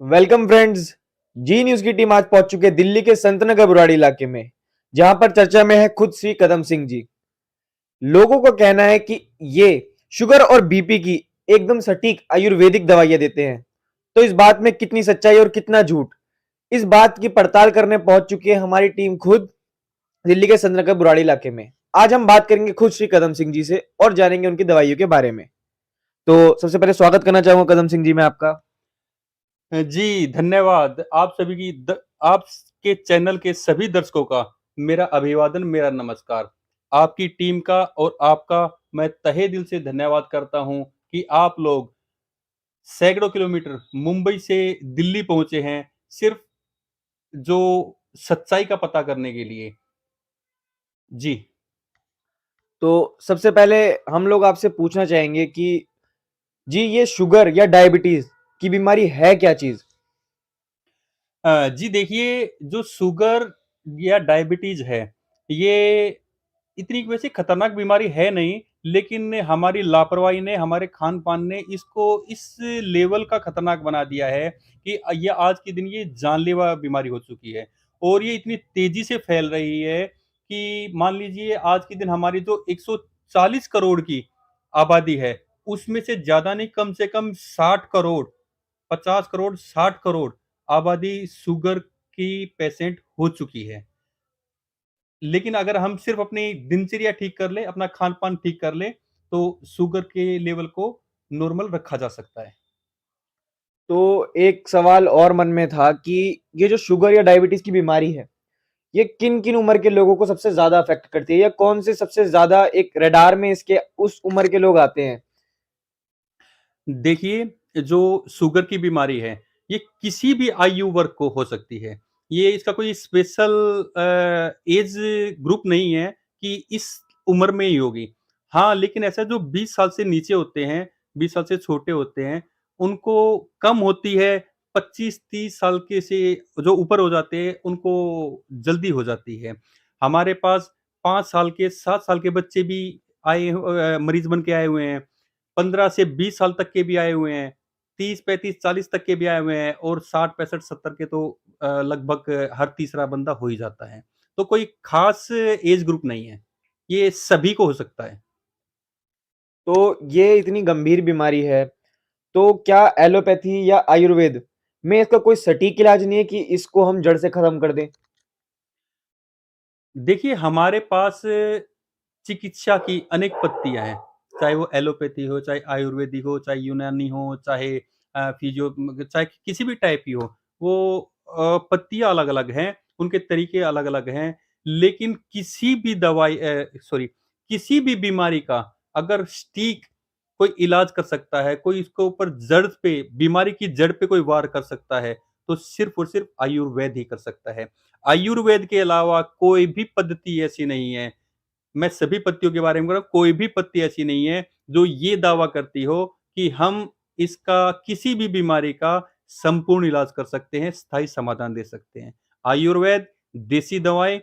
Welcome friends. Zee News की team आज पहुंच चुके दिल्ली के संतनगर बुराड़ी इलाके में, जहां पर चर्चा में है खुद श्री कदम सिंह जी। लोगों का कहना है कि ये शुगर और बीपी की एकदम सटीक आयुर्वेदिक दवाइयां देते हैं। तो इस बात में कितनी सच्चाई और कितना झूठ, इस बात की पड़ताल करने पहुंच चुकी है हमारी टीम खुद दिल्ली के संतनगर बुराड़ी इलाके में। आज हम बात करेंगे खुद श्री कदम सिंह जी से और जानेंगे उनकी दवाइयों के बारे में। तो सबसे पहले स्वागत करना चाहूंगा कदम सिंह जी मैं आपका। जी, धन्यवाद। आपके चैनल के सभी दर्शकों का मेरा अभिवादन, मेरा नमस्कार। आपकी टीम का और आपका मैं तहे दिल से धन्यवाद करता हूँ कि आप लोग सैकड़ों किलोमीटर मुंबई से दिल्ली पहुँचे हैं, सिर्फ़ जो सच्चाई का पता करने के लिए। जी। तो सबसे पहले हम लोग आपसे पूछना चाहेंगे कि जी ये शुगर या डायबिटीज की बीमारी है क्या चीज? जी देखिए, जो शुगर या डायबिटीज़ है, ये इतनी वैसे खतरनाक बीमारी है नहीं, लेकिन हमारी लापरवाही ने, हमारे खान-पान ने इसको इस लेवल का खतरनाक बना दिया है कि ये आज के दिन ये जानलेवा बीमारी हो चुकी है। और ये इतनी तेज़ी से फैल रही है कि मान लीजिए आज के दिन हमारी जो 140 करोड़ की आबादी है, उसमें से ज़्यादा नहीं, कम से कम 60 करोड़, 50 करोड़, 60 करोड़ आबादी शुगर की पेशेंट हो चुकी है। लेकिन अगर हम सिर्फ अपनी दिनचर्या ठीक कर लें, अपना खान-पान ठीक कर लें, तो शुगर के लेवल को नॉर्मल रखा जा सकता है। तो एक सवाल और मन में था कि ये जो शुगर या डायबिटीज की बीमारी है, ये किन किन उम्र के लोगों को सबसे ज्यादा अफेक्ट करती है या कौन से सबसे ज्यादा एक रडार में इसके उस उम्र के लोग आते हैं? देखिए, जो शुगर की बीमारी है, ये किसी भी आयु वर्ग को हो सकती है। ये इसका कोई स्पेशल एज ग्रुप नहीं है कि इस उम्र में ही होगी। हाँ, लेकिन ऐसा जो 20 साल से नीचे होते हैं, 20 साल से छोटे होते हैं, उनको कम होती है, 25-30 साल के से जो ऊपर हो जाते हैं, उनको जल्दी हो जाती है। हमारे पास 5 साल के, 7 साल के बच्चे भी मरीज़ बन के आए हुए हैं। 15 से 20 साल तक के भी आए हुए हैं, 30, 35, 40 तक के भी आए हुए हैं और 60, 65, 70 के तो लगभग हर तीसरा बंदा हो ही जाता है। तो कोई खास एज ग्रुप नहीं है, ये सभी को हो सकता है। तो ये इतनी गंभीर बीमारी है, तो क्या एलोपैथी या आयुर्वेद में इसका कोई सटीक इलाज नहीं है कि इसको हम जड़ से खत्म कर दें? देखिए, हमारे पास चिकित्सा की अनेक पत्तियाँ हैं, चाहे वो एलोपैथी हो, चाहे आयुर्वेदिक हो, चाहे यूनानी हो, चाहे फिजियो चाहे किसी भी टाइप की हो, वो पत्तियाँ अलग-अलग हैं, उनके तरीके अलग-अलग हैं, लेकिन किसी भी बीमारी का अगर सटीक कोई इलाज कर सकता है, कोई इसके ऊपर जड़ पे बीमारी की जड़ पे कोई वार कर सकता है, तो सिर्फ़ और सिर्फ़ आयुर्वेद ही कर सकता है। आयुर्वेद के अलावा कोई भी पद्धति ऐसी नहीं है, मैं सभी पत्तियों के बारे में बोल रहा हूँ, कोई भी पत्ती ऐसी नहीं है जो ये दावा करती हो कि हम इसका किसी भी बीमारी का संपूर्ण इलाज कर सकते हैं, स्थायी समाधान दे सकते हैं। आयुर्वेद, देसी दवाएँ,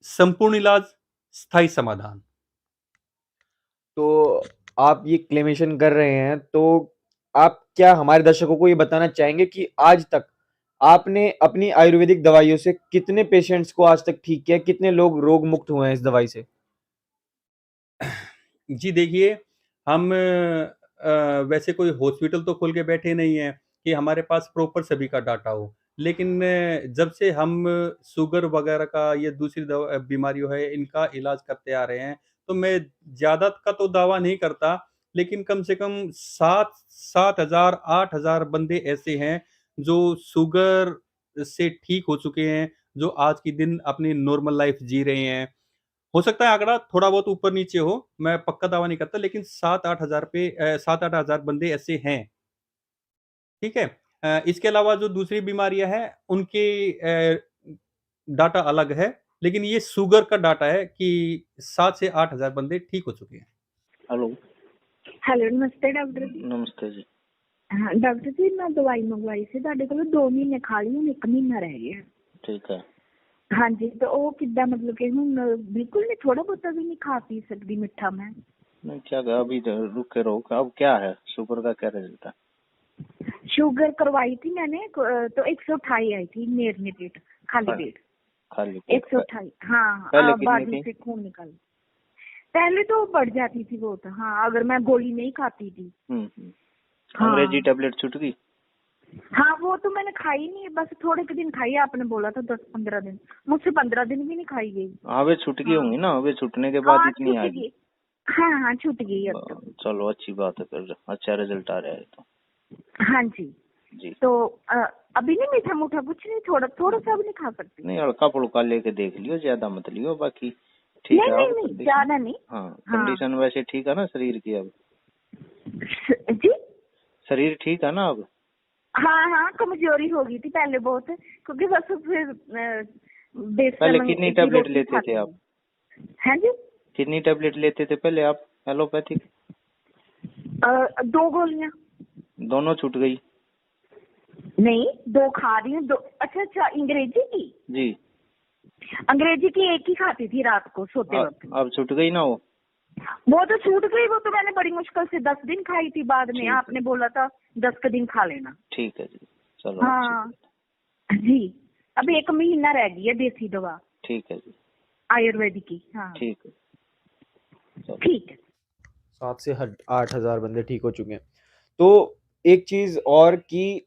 संपूर्ण इलाज, स्थायी समाधान। तो आप ये क्लेमेशन कर रहे हैं, तो आप क्या हमारे दर्शकों को ये बताना चाहेंगे कि आज तक आपने अपनी आयुर्वेदिक दवाइयों से कितने पेशेंट्स को आज तक ठीक किया, कितने लोग रोग मुक्त हुए हैं इस दवाई से? जी देखिए, हम वैसे कोई हॉस्पिटल तो खोल के बैठे नहीं हैं कि हमारे पास प्रॉपर सभी का डाटा हो। लेकिन जब से हम शुगर वगैरह का या दूसरी बीमारियों है इनका इलाज करते आ रहे हैं, तो मैं ज़्यादा का तो दावा नहीं करता, लेकिन कम से कम 7,000 8,000 बंदे ऐसे हैं जो शुगर से ठीक हो चुके हैं, जो आज के दिन अपनी नॉर्मल लाइफ़ जी रहे हैं। हो सकता है आंकड़ा थोड़ा बहुत ऊपर-नीचे हो, मैं पक्का दावा नहीं करता, लेकिन 7-8 हज़ार 7-8 हज़ार बंदे ऐसे हैं, ठीक है? इसके अलावा जो दूसरी बीमारियाँ हैं, उनके डाटा अलग है, लेकिन ये शुगर का डाटा है कि 7 से 8 हज़ार बंदे ठीक हो चुके हैं। हेलो। हेलो नमस्ते डॉक्टर जी। नमस्ते जी। हाँ डॉक्टर जी मैं दवाई मंगवाई सी ਤੁਹਾਡੇ ਕੋਲੋਂ 2 ਮਹੀਨੇ ਖਾ ਲਈ ਹੁਣ 1 ਮਹੀਨਾ ਰਹਿ ਗਿਆ। ठीक है। ਹਾਂਜੀ ਤੇ ਉਹ ਕਿੱਦਾਂ ਮਤਲਬ ਕਿ ਹੁਣ ਬਿਲਕੁਲ ਨਹੀਂ ਥੋੜਾ ਬਹੁਤਾ ਵੀ ਨਹੀਂ ਖਾ ਪੀ ਸਕਦੀ ਮਿੱਠਾ मैं। नहीं क्या अभी तो रुक के रहो, अब क्या है शुगर का क्या रिजल्ट है? शुगर करवाई थी मैंने तो 128 आई थी मेरे पेट, खाली हाँ, पेट खाली पेट 128। हाँ पहले कितनी बाजू थी? से खून निकल, पहले तो बढ़ जाती थी वो तो। हाँ अगर मैं गोली नहीं खाती थी। अंग्रेजी हाँ टेबलेट छूट गई? हाँ वो तो मैंने खाई नहीं, बस थोड़े के दिन खाई, आपने बोला था 10-15 दिन, मुझसे 15 दिन भी नहीं खाई गई। हाँ वे छूट गई हाँ होंगी ना, वे छूटने के बाद हाँ इतनी छूट आ गई। गई। हाँ हाँ छूट गई अब तो। चलो अच्छी बात है, फिर अच्छा रिजल्ट आ रहा है तो। हाँ जी। जी तो अभी नहीं मीठा मूठा कुछ नहीं, थोड़ा थोड़ा सा भी नहीं खा सकती? नहीं, हल्का फुल्का लेके देख लियो, ज्यादा मत लियो, बाकी ठीक नहीं है नहीं अब नहीं कंडीशन। ज्यादा नहीं। हाँ हाँ कंडीशन वैसे ठीक है ना शरीर की अब? जी। शरीर ठीक है ना अब? हाँ हाँ कमजोरी हो गई थी पहले बहुत, क्योंकि बस फिर पहले बेसन कितनी की टेबलेट रोटी लेते थे खाती आप? थी। हाँ जी। कितनी टेबलेट लेते थे पहले आप एलोपैथिक? 2 गोलियां। दोनों छूट गई? नहीं 2 खा रही हूँ, 2। अच्छा अच्छा अंग्रेजी की? जी। अंग्रेजी की 1 ही खाती थी रात को सोते वक्त। अब छूट गई ना वो तो छूट गई, वो तो मैंने बड़ी मुश्किल से 10 दिन खाई थी, बाद में ठीक है। आपने बोला था 10 के दिन खा लेना। ठीक है जी, चलो अच्छी हाँ बात। जी। अब 1 महीना रह गई है देसी दवा ठीक है जी, आयुर्वेदिक की। हाँ ठीक है, चलो। ठीक है। 7 से 8 हजार बंदे ठीक हो चुके हैं। तो एक चीज और कि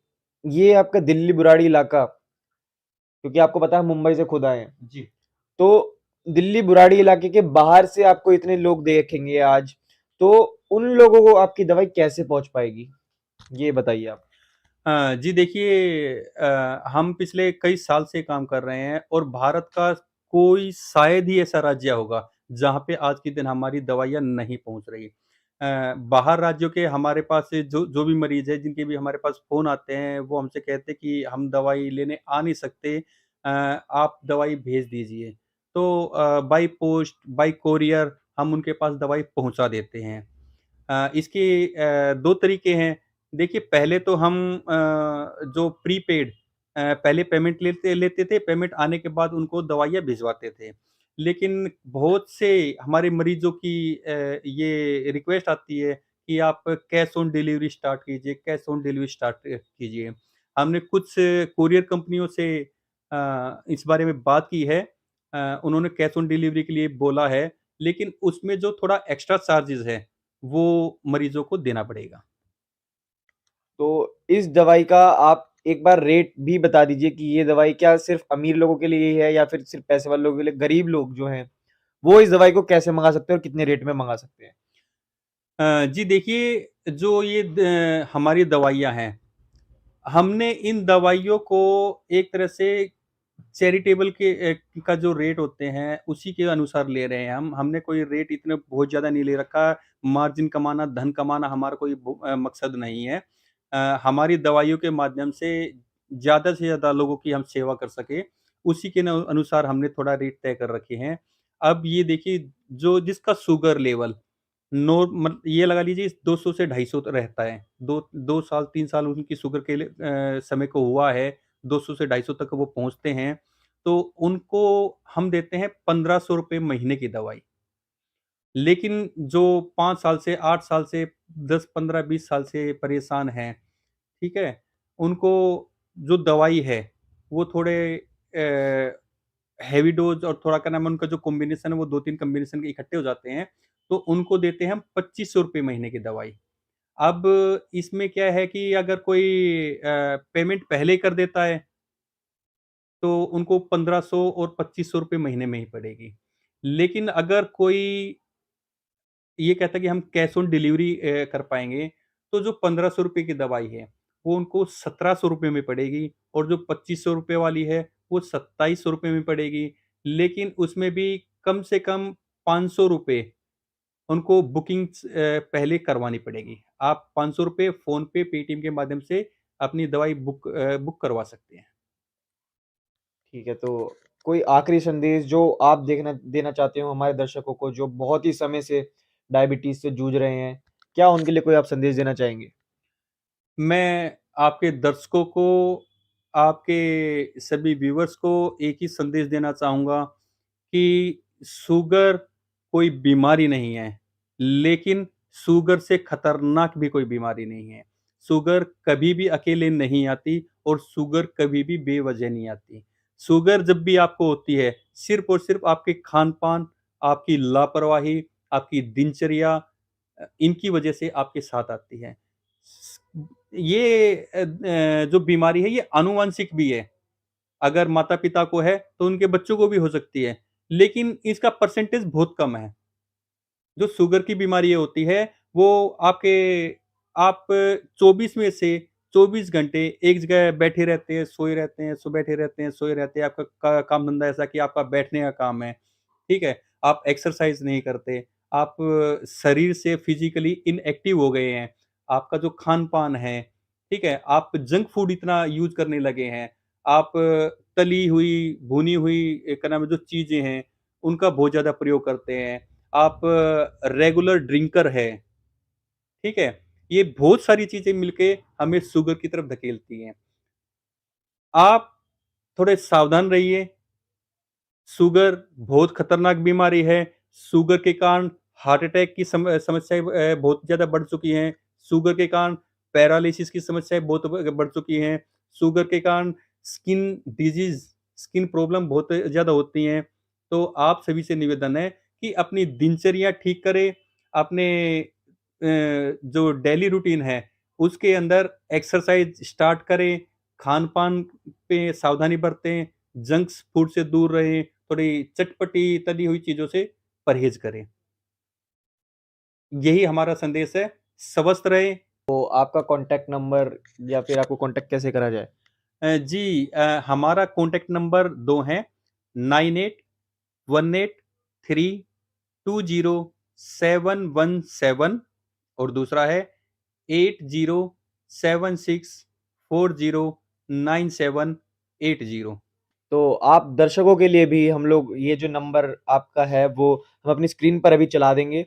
ये आपका दिल्ली बुराड़ी इलाका, क्योंकि आपको पता है मुंबई से खुद आए हैं, जी। तो दिल्ली बुराड़ी इलाके के बाहर से आपको इतने लोग देखेंगे आज, तो उन लोगों को आपकी दवाई कैसे पहुंच पाएगी, ये बताइए आप। जी देखिए, हम पिछले कई साल से काम कर रहे हैं और भारत का कोई शायद ही ऐसा राज्य होगा जहाँ पे आज के दिन हमारी दवाइयाँ नहीं पहुँच रही। बाहर राज्यों के हमारे पास से जो जो भी मरीज़ हैं, जिनके भी हमारे पास फ़ोन आते हैं, वो हमसे कहते हैं कि हम दवाई लेने आ नहीं सकते, आप दवाई भेज दीजिए। तो बाय पोस्ट, बाय कोरियर हम उनके पास दवाई पहुँचा देते हैं। इसके 2 तरीके हैं। देखिए, पहले तो हम जो प्रीपेड पहले पेमेंट लेते लेते थे, पेमेंट आने के बाद उनको दवाइयाँ भिजवाते थे। लेकिन बहुत से हमारे मरीज़ों की ये रिक्वेस्ट आती है कि आप कैश ऑन डिलीवरी स्टार्ट कीजिए, कैश ऑन डिलीवरी स्टार्ट कीजिए। हमने कुछ कोरियर कंपनियों से इस बारे में बात की है। उन्होंने कैश ऑन डिलीवरी के लिए बोला है, लेकिन उसमें जो थोड़ा एक्स्ट्रा चार्जेज़ है, वो मरीज़ों को देना पड़ेगा। तो इस दवाई का आप एक बार रेट भी बता दीजिए कि ये दवाई क्या सिर्फ अमीर लोगों के लिए ही है या फिर सिर्फ पैसे वाले लोगों के लिए, गरीब लोग जो हैं वो इस दवाई को कैसे मंगा सकते हैं और कितने रेट में मंगा सकते हैं? जी देखिए, जो ये हमारी दवाइयाँ हैं, हमने इन दवाइयों को एक तरह से चैरिटेबल के का जो रेट होते हैं, उसी के अनुसार ले रहे हैं हम। हमने कोई रेट इतना बहुत ज़्यादा नहीं ले रखा। मार्जिन कमाना, धन कमाना हमारा कोई मकसद नहीं है। हमारी दवाइयों के माध्यम से ज़्यादा से ज़्यादा लोगों की हम सेवा कर सकें, उसी के अनुसार हमने थोड़ा रेट तय कर रखे हैं। अब ये देखिए, जो जिसका शुगर लेवल ये लगा लीजिए 200 से 250 रहता है। 2 साल 3 साल उनकी शुगर के लिए समय को हुआ है, 200 से 250 तक वो पहुँचते हैं, तो उनको हम देते हैं ₹1500 महीने की दवाई। लेकिन जो 5 साल से, 8 साल से, 10, 15, 20 साल से परेशान हैं, ठीक है? उनको जो दवाई है, वो थोड़े हेवी डोज़ और थोड़ा क्या नाम है, उनका जो कॉम्बिनेशन है, वो 2-3 कॉम्बिनेशन के इकट्ठे हो जाते हैं, तो उनको देते हैं हम ₹2500 महीने की दवाई। अब इसमें क्या है कि अगर कोई पेमेंट पहले ही कर देता है, तो उनको 1500 और ₹2500 महीने में ही पड़ेगी। लेकिन अगर कोई ये कहता है कि हम कैश ऑन डिलीवरी कर पाएँगे, तो जो ₹1500 की दवाई है, वो उनको ₹1700 में पड़ेगी और जो ₹2500 वाली है, वो ₹2700 में पड़ेगी। लेकिन उसमें भी कम से कम ₹500 उनको बुकिंग्स पहले करवानी पड़ेगी। आप ₹500 फ़ोनपे, पेटीएम के माध्यम से अपनी दवाई बुक करवा सकते हैं। ठीक है, तो कोई आखिरी संदेश जो आप देखना देना चाहते हो हमारे दर्शकों को जो बहुत ही समय से डायबिटीज से जूझ रहे हैं, क्या उनके लिए कोई आप संदेश देना चाहेंगे? मैं आपके दर्शकों को, आपके सभी व्यूअर्स को एक ही संदेश देना चाहूँगा कि शुगर कोई बीमारी नहीं है, लेकिन शुगर से खतरनाक भी कोई बीमारी नहीं है। शुगर कभी भी अकेले नहीं आती और शुगर कभी भी बेवजह नहीं आती। शुगर जब भी आपको होती है, सिर्फ़ और सिर्फ़ आपके खान-पान, आपकी लापरवाही, आपकी दिनचर्या इनकी वजह से आपके साथ आती है। स ये जो बीमारी है ये आनुवंशिक भी है। अगर माता-पिता को है, तो उनके बच्चों को भी हो सकती है, लेकिन इसका परसेंटेज बहुत कम है। जो शुगर की बीमारी होती है, वो आप 24 में से 24 घंटे एक जगह बैठे रहते हैं, सोए रहते हैं, बैठे रहते हैं, सोए रहते हैं। आपका का काम-धंधा ऐसा कि आपका बैठने का काम है, ठीक है? आप एक्सरसाइज़ नहीं करते, आप शरीर से फिज़िकली इनएक्टिव हो गए हैं। आपका जो खान-पान है, ठीक है? आप जंक फूड इतना यूज़ करने लगे हैं। आप तली हुई, भुनी हुई क्या नाम है जो चीज़ें हैं, उनका बहुत ज़्यादा प्रयोग करते हैं। आप रेगुलर ड्रिंकर है, ठीक है? ये बहुत सारी चीज़ें मिलके हमें शुगर की तरफ धकेलती हैं। आप थोड़े सावधान रहिए, शुगर बहुत खतरनाक बीमारी है। शुगर के कारण हार्ट अटैक की समस्याएँ बहुत ज़्यादा बढ़ चुकी हैं। शुगर के कारण पैरालिसिस की समस्याएँ बहुत बढ़ चुकी हैं। शुगर के कारण स्किन डिजीज़, स्किन प्रॉब्लम बहुत ज़्यादा होती हैं। तो आप सभी से निवेदन है कि अपनी दिनचर्या ठीक करें, अपने जो डेली रूटीन है, उसके अंदर एक्सरसाइज़ स्टार्ट करें, खान-पान पे सावधानी बरतें, जंक्स फूड से दूर रहें, थोड़ी चटपटी तली हुई चीज़ों से परहेज़ करें। यही हमारा संदेश है, स्वस्थ रहें। तो आपका कॉन्टैक्ट नंबर या फिर आपको कॉन्टैक्ट कैसे करा जाए? जी हमारा कॉन्टैक्ट नंबर 2 हैं 9818320717 और दूसरा है 8076409780। तो आप दर्शकों के लिए भी हम लोग ये जो नंबर आपका है वो हम अपनी स्क्रीन पर अभी चला देंगे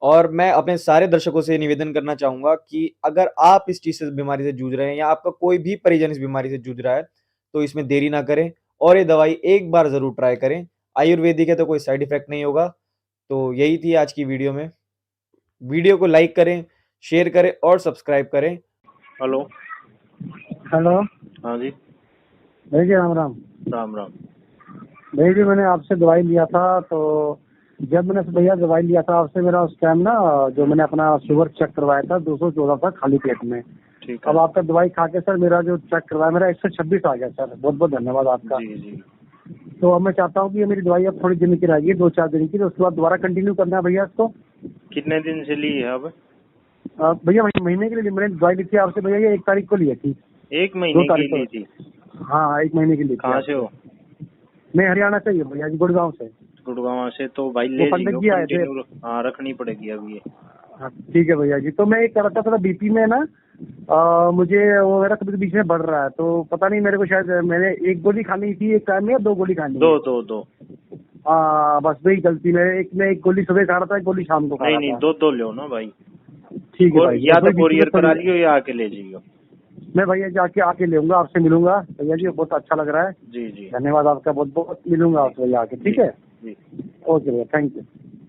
और मैं अपने सारे दर्शकों से निवेदन करना चाहूँगा कि अगर आप इस चीज़ से बीमारी से जूझ रहे हैं या आपका कोई भी परिजन इस बीमारी से जूझ रहा है, तो इसमें देरी ना करें और ये दवाई एक बार ज़रूर ट्राई करें। आयुर्वेदिक है तो कोई साइड इफ़ेक्ट नहीं होगा। तो यही थी आज की वीडियो में। वीडियो को लाइक करें, शेयर करें और सब्सक्राइब करें। हेलो। हेलो हाँ जी। भैया जी, राम राम। राम राम। भैया जी, मैंने आपसे दवाई लिया था, तो जब मैंने भैया दवाई लिया था आपसे, मेरा उस टाइम ना जो मैंने अपना शुगर चेक करवाया था 214 था खाली पेट में। ठीक है। अब आपका दवाई खा के सर मेरा जो चेक करवाया मेरा 126 आ गया सर। बहुत बहुत धन्यवाद आपका। जी जी। तो अब मैं चाहता हूँ कि ये मेरी दवाई अब थोड़ी दिन की रहेगी, 2-4 दिन की, तो उसके बाद दोबारा कंटिन्यू करना है भैया इसको। कितने दिन से ली है अब? भैया महीने के लिए मैंने दवाई ली थी आपसे भैया, ये 1 तारीख को ली थी। 1 महीने 2 तारीख की को ली थी? हाँ, 1 महीने की ली थी। कहाँ से हो? मैं हरियाणा से ही हूँ भैया जी, गुड़गांव से। गुड़गांव से? तो भाई वो ले पंडित लियो जी आए थे। कंटिन्यू। हाँ, रखनी पड़ेगी अब ये। हाँ, ठीक है भैया जी। तो मैं एक कह रहा था बीपी में ना मुझे वो मेरा कभी बीच में बढ़ रहा है, तो पता नहीं मेरे को, शायद मैंने 1 गोली खानी थी एक टाइम में या 2 गोली खानी? दो। बस वही गलती मेरे, एक गोली सुबह खा रहा था, 1 गोली शाम को खा रहा नहीं, था। दो लो ना भाई। ठीक है भाई। या तो वही कोरियर बीपी में करा लियो या आके ले जाइयो। मैं भैया जाके आके लेऊंगा, आपसे मिलूंगा भैया जी, बहुत अच्छा लग रहा है। जी जी। धन्यवाद आपका बहुत बहुत। मिलूंगा आपसे भैया आके, ठीक है? जी। ओके भैया, थैंक यू।